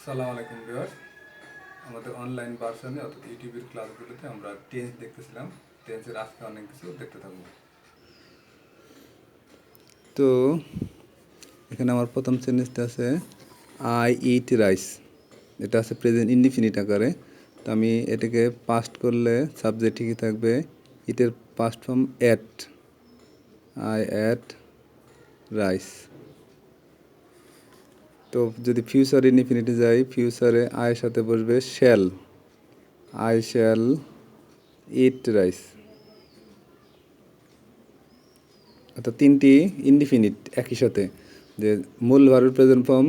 আসসালামু আলাইকুম ভিউয়ার্স। আমাদের অনলাইন ভার্সনে অর্থাৎ ইউটিউবের ক্লাসগুলোতে আমরা টেন্স দেখতেছিলাম। টেন্সের আজকে অনেক কিছু দেখতে থাকবো। তো এখানে আমার প্রথম সেন্টেন্সটা আছে আই ইট রাইস। এটা আছে প্রেজেন্ট ইনডিফিনিট আকারে। তো আমি এটাকে পাস্ট করলে সাবজেক্ট ঠিকই থাকবে। ইটের past form at, I ate rice. তো যদি ফিউচার ইনডিফিনিটে যাই, ফিউচারে আয়ের সাথে বসবে shall, I shall eat rice. অর্থাৎ তিনটি ইনডিফিনিট একই সাথে, যে মূল ভার্বের present form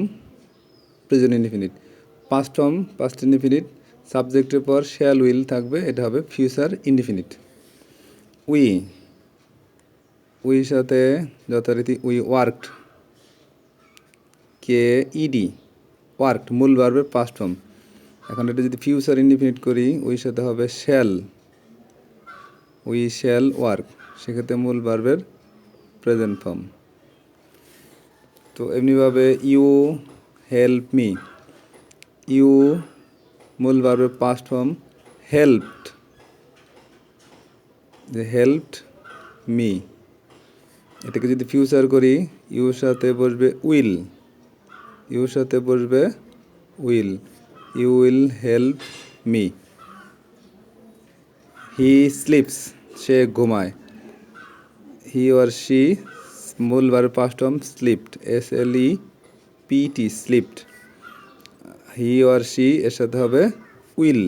present indefinite, past form past indefinite, সাবজেক্টের পর শ্যাল উইল থাকবে, এটা হবে ফিউচার ইনডিফিনিট। উই, উইর সাথে যথারীতি উই ওয়ার্কড, কে ইডি, ওয়ার্কড মূল ভার্বের পাস্ট ফর্ম। এখন এটা যদি ফিউচার ইনডিফিনিট করি, উইর সাথে হবে শ্যাল, উই শ্যাল ওয়ার্ক, সেক্ষেত্রে মূল ভার্বের প্রেজেন্ট ফর্ম। তো এমনিভাবে ইউ হেল্প মি, ইউ মূল ভার্বের পাস্ট ফর্ম হেল্পড, যে হেল্পড মি। এটাকে যদি ফিউচার করি, ইউর সাথে বসবে উইল, ইউর সাথে বসবে will, you will help me. He sleeps, সে ঘুমায়, হি অর শি মূল ভার্বের past form slept, SLEPT slept. He or she এর সাথে হবে উইল,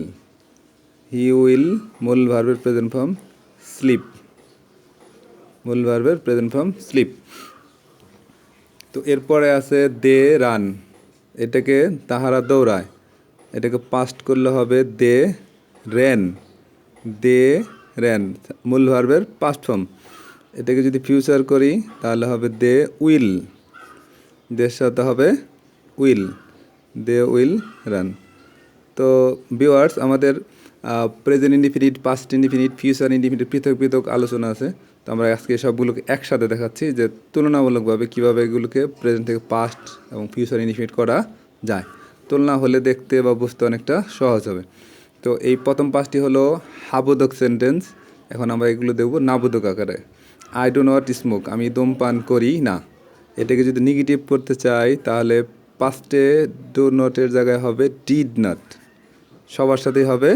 হি উইল মূল ভার্বের প্রেজেন্ট ফর্ম স্লিপ, মূল ভার্বের প্রেজেন্ট ফর্ম স্লিপ। তো এরপরে আছে দে রান, এটাকে তাহারা দৌড়ায়, এটাকে পাস্ট করলে হবে দে রেন, দে রেন মূল ভার্বের পাস্ট ফর্ম। এটাকে যদি ফিউচার করি তাহলে হবে দে উইল, দের সাথে হবে উইল, দে উইল রান। তো ভিউয়ার্স, আমাদের present indefinite, past indefinite, future indefinite পৃথক পৃথক আলোচনা আছে। তো আমরা আজকে সবগুলোকে একসাথে দেখাচ্ছি যে তুলনামূলকভাবে কীভাবে এগুলোকে প্রেজেন্ট থেকে পাস্ট এবং ফিউচার ইনডিফিনিট করা যায়। তুলনা হলে দেখতে বা বুঝতে অনেকটা সহজ হবে। তো এই প্রথম পাঁচটি হলো হাবোধক সেন্টেন্স। এখন আমরা এগুলো দেখব নাবোধক আকারে। আই ডো নট স্মোক, আমি ধূমপান করি না। এটাকে যদি নেগেটিভ করতে চাই তাহলে পাস্টে ডো নটের জায়গায় হবে ডিড নট, সবার সাথেই হবে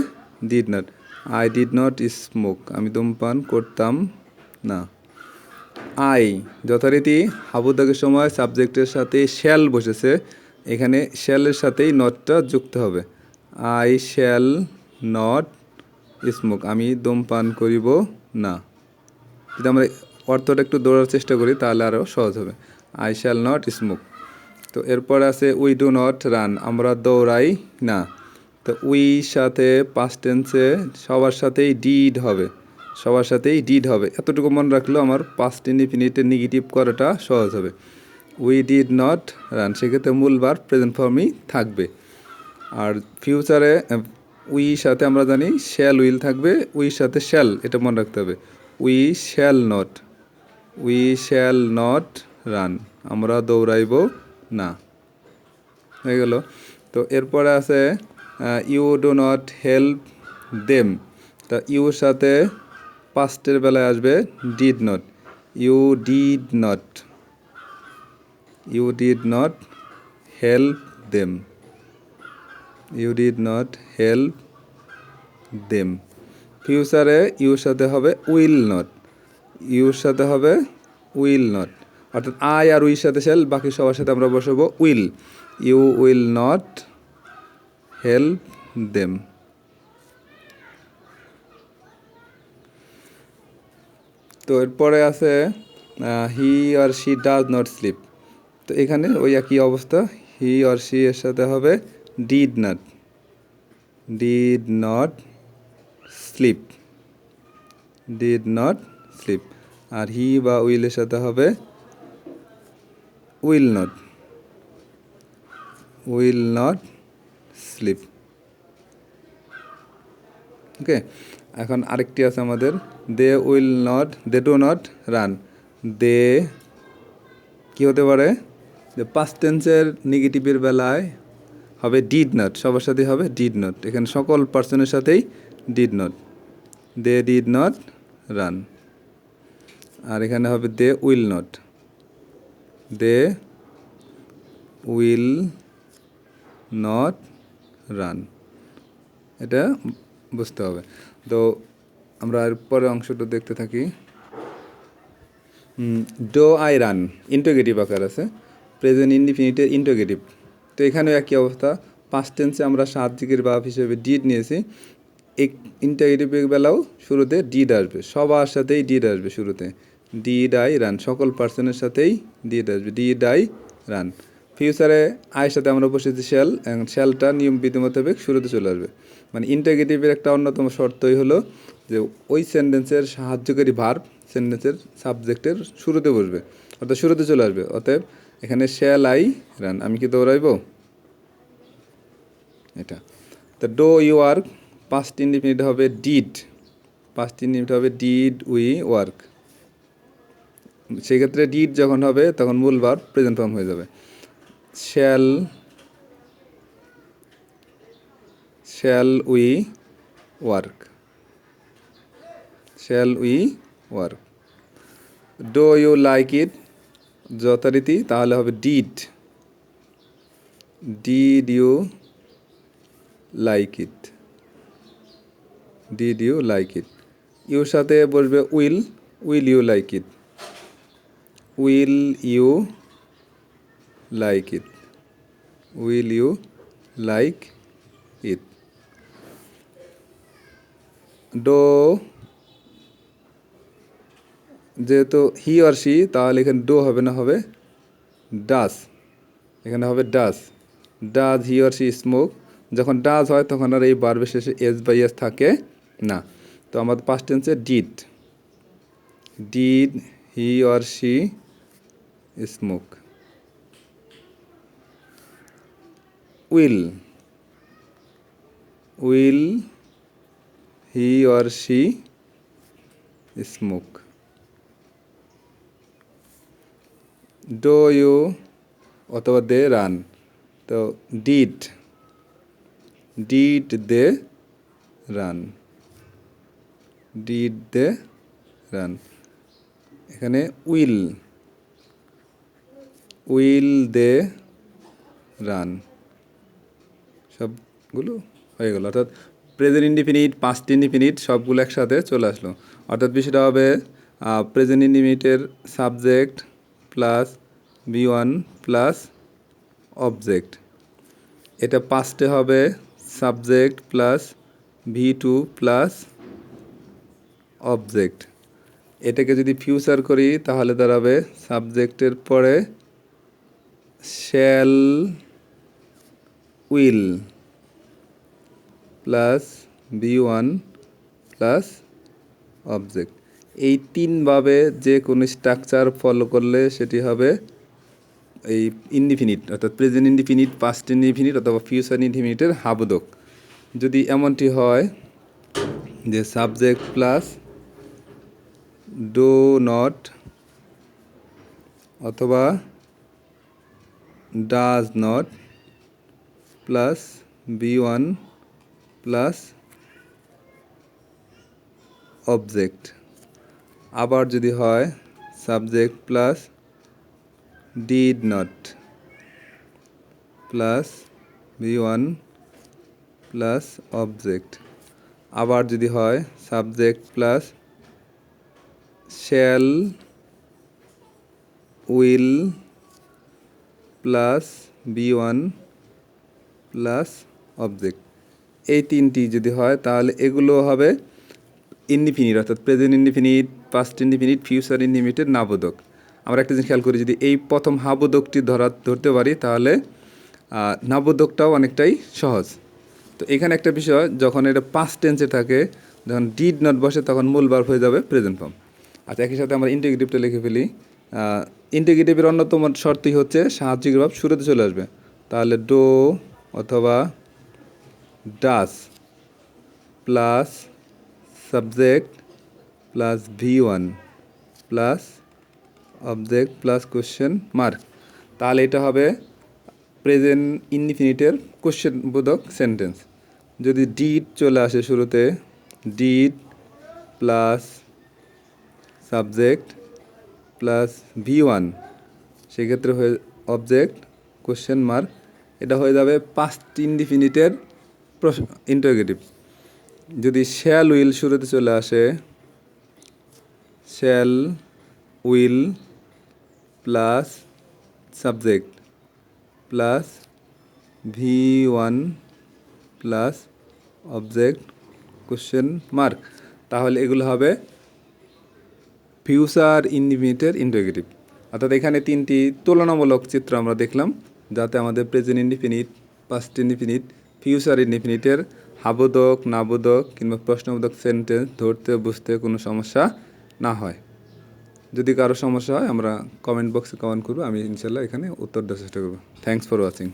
did not. I did not smoke, আমি ধূমপান করতাম না। আই যথারীতি হাবোধকের সময় সাবজেক্টের সাথে শ্যাল বসেছে, এখানে শ্যালের সাথেই নটটা যুক্ত হবে। আই শ্যাল নট স্মোক, আমি ধূমপান করিব না। যদি আমরা অর্থটা একটু দৌড়ার চেষ্টা করি তাহলে আরও সহজ হবে। I shall not smoke. তো এরপর আছে উই ডু নট রান, আমরা দৌড়াই না। তো উই সাথে পাস্ট টেন্সে সবার সাথেই ডিড হবে, সবার সাথেই ডিড হবে। এতটুকু মনে রাখলেও আমার পাস্ট ইনডিফিনিটে নেগেটিভ করাটা সহজ হবে। উই ডিড নট রান, সেক্ষেত্রে মূল ভার্ব প্রেজেন্ট ফর্মই থাকবে। আর ফিউচারে উই সাথে আমরা জানি শ্যাল উইল থাকবে, উই সাথে শ্যাল, এটা মনে রাখতে হবে। We shall not, we shall not run, আমরা দৌড়াইব না। হয়ে গেল। তো এরপরে আছে you do not help them. তা ইউর সাথে পাস্টের বেলায় আসবে did not, you did not, you did not help them, you did not help them. ফিউচারে ইউর সাথে হবে উইল নট, ইউর সাথে হবে উইল নট, অর্থাৎ আই আর উইর সাথে শ্যাল, বাকি সবার সাথে আমরা বসাবো will, you will not help them. তো এরপরে আছে হি আর শি ডাজ নট স্লিপ। তো এখানে ওই একই অবস্থা, হি আর শি এর সাথে হবে did not, did not sleep, did not sleep. আর হি বা উইলের সাথে হবে will not, will not sleep. Okay, এখন আরেকটি আছে আমাদের they will not, they do not run. They কী হতে পারে, যে পাস্ট টেন্সের নেগেটিভের বেলায় হবে ডিড নট, সবার সাথেই হবে ডিড নট, এখানে সকল পার্সনের সাথেই did not. They did not run. আর এখানে হবে they will not, they will not run, এটা বুঝতে হবে। তো আমরা এর পরের অংশটা দেখতে থাকি। ডো আই রান ইন্টারোগেটিভ আকার আছে, প্রেজেন্ট ইনডিফিনিটের ইন্টারোগেটিভ। তো এখানেও একই অবস্থা, পাস্ট টেন্সে আমরা সাহায্যকের ভাব হিসেবে ডিড নিয়েছি, এক ইন্টারোগেটিভের বেলাও শুরুতে ডিড আসবে, সবার সাথেই ডিড আসবে শুরুতে। ডিড আই রান, সকল পার্সনের সাথেই ডিড আসবে, ডিড আই রান। ফিউচারে আয়ের সাথে আমরা বসেছি শ্যাল, এবং শ্যালটা নিয়ম বিধি মোতাবেক শুরুতে চলে আসবে। মানে ইন্টারোগেটিভের একটা অন্যতম শর্তই হলো যে ওই সেন্টেন্সের সাহায্যকারী ভার্ব সেন্টেন্সের সাবজেক্টের শুরুতে বসবে, অর্থাৎ শুরুতে চলে আসবে। অতএব এখানে শ্যাল আই রান, আমি কি দৌড়াইব, এটা। তো do you work, past indefinite হবে ডিড, পাস্ট ইনডিফিনিট হবে ডিড উই ওয়ার্ক। সেক্ষেত্রে ডিড যখন হবে তখন মূল ভার্ব প্রেজেন্ট ফর্ম হয়ে যাবে। Shall we work, shall we work. Do you like it যথারীতি তাহলে হবে did, did you like it, did you like it. ইউর সাথে বসবে will, will you like it, will you like it, will you like it. Do যেহেতু he or she, তাহলে এখানে do হবে না, হবে ডাস, এখানে হবে does. Does he or she smoke, যখন ডাজ হয় তখন আর এই ভার্বের শেষে এস বাই এস থাকে না। তো আমাদের পাস্ট টেন্সে did, did he or she smoke. Will, will he or she smoke. Do you অথবা দে রান, তো did, did they run, did they run. এখানে উইল, উইল দে রান, সবগুলো হয়ে গেল। অর্থাৎ প্রেজেন্ট ইনডিফিনিট, পাস্ট ইনডিফিনিট সবগুলো একসাথে চলে আসলো। অর্থাৎ বিষয়টা হবে প্রেজেন্ট ইনডিফিনিটের subject plus V1 plus object, এটা পাস্টে হবে subject plus V2 plus object. এটাকে যদি ফিউচার করি তাহলে দাঁড়াবে সাবজেক্টের পরে shall will plus V1 plus object. এই তিনভাবে যে কোনো স্ট্রাকচার ফলো করলে সেটি হবে এই ইনডিফিনিট, অর্থাৎ প্রেজেন্ট ইনডিফিনিট, পাস্ট ইনডিফিনিট অথবা ফিউচার ইনডিফিনিটের হাবোধক। যদি এমনটি হয় যে সাবজেক্ট প্লাস ডো নট অথবা does not plus V1 plus object, আবার যদি হয় subject plus did not plus V1 plus object, আবার যদি হয় subject plus shall will plus V1 plus object. এই তিনটি যদি হয় তাহলে এগুলো হবে ইনডিফিনিট, অর্থাৎ present indefinite, past indefinite, future ইনডিফিনিটের নাবোধক। আমরা একটা জিনিস খেয়াল করি, যদি এই প্রথম হাবোধকটি ধরতে পারি তাহলে নাবোধকটাও অনেকটাই সহজ। তো এখানে একটা বিষয়, যখন এটা পাস্ট টেন্সে থাকে, যখন ডিড নট বসে তখন মূল ভার্ব হয়ে যাবে প্রেজেন্ট ফর্ম। আচ্ছা, একই সাথে আমরা ইন্টিগ্রেটিভটা লিখে ফেলি। ইন্টিগ্রেটিভের অন্যতম শর্তই হচ্ছে সাহায্যিক ভার্ব শুরুতে চলে আসবে, তাহলে ডো অথবা ডাস plus subject plus V1 plus object plus question mark, তাহলে এটা হবে প্রেজেন্ট ইনডিফিনিটের কোশ্চেন বোধক সেন্টেন্স। যদি ডিড চলে আসে শুরুতে, did plus subject plus V1, সেক্ষেত্রে হয়ে অবজেক্ট কোশ্চেন মার্ক, এটা হয়ে যাবে পাস্ট ইনডিফিনিটের ইন্টারোগেটিভ। যদি শ্যাল উইল শুরুতে চলে আসে, shall will plus subject plus V1 plus object question mark, তাহলে এগুলো হবে ফিউচার ইনডিফিনিটের ইন্টারোগেটিভ। অর্থাৎ এখানে তিনটি তুলনামূলক চিত্র আমরা দেখলাম, যাতে আমাদের present indefinite, past indefinite, future ইনডিফিনিটের হাবোধক, নাবোধক কিংবা প্রশ্নবোধক সেন্টেন্স ধরতে বুঝতে কোনো সমস্যা না হয়। যদি কারো সমস্যা হয় আমরা কমেন্ট বক্সে কমেন্ট করবো, আমি ইনশাল্লাহ এখানে উত্তর দেওয়ার চেষ্টা করবো। Thanks for watching.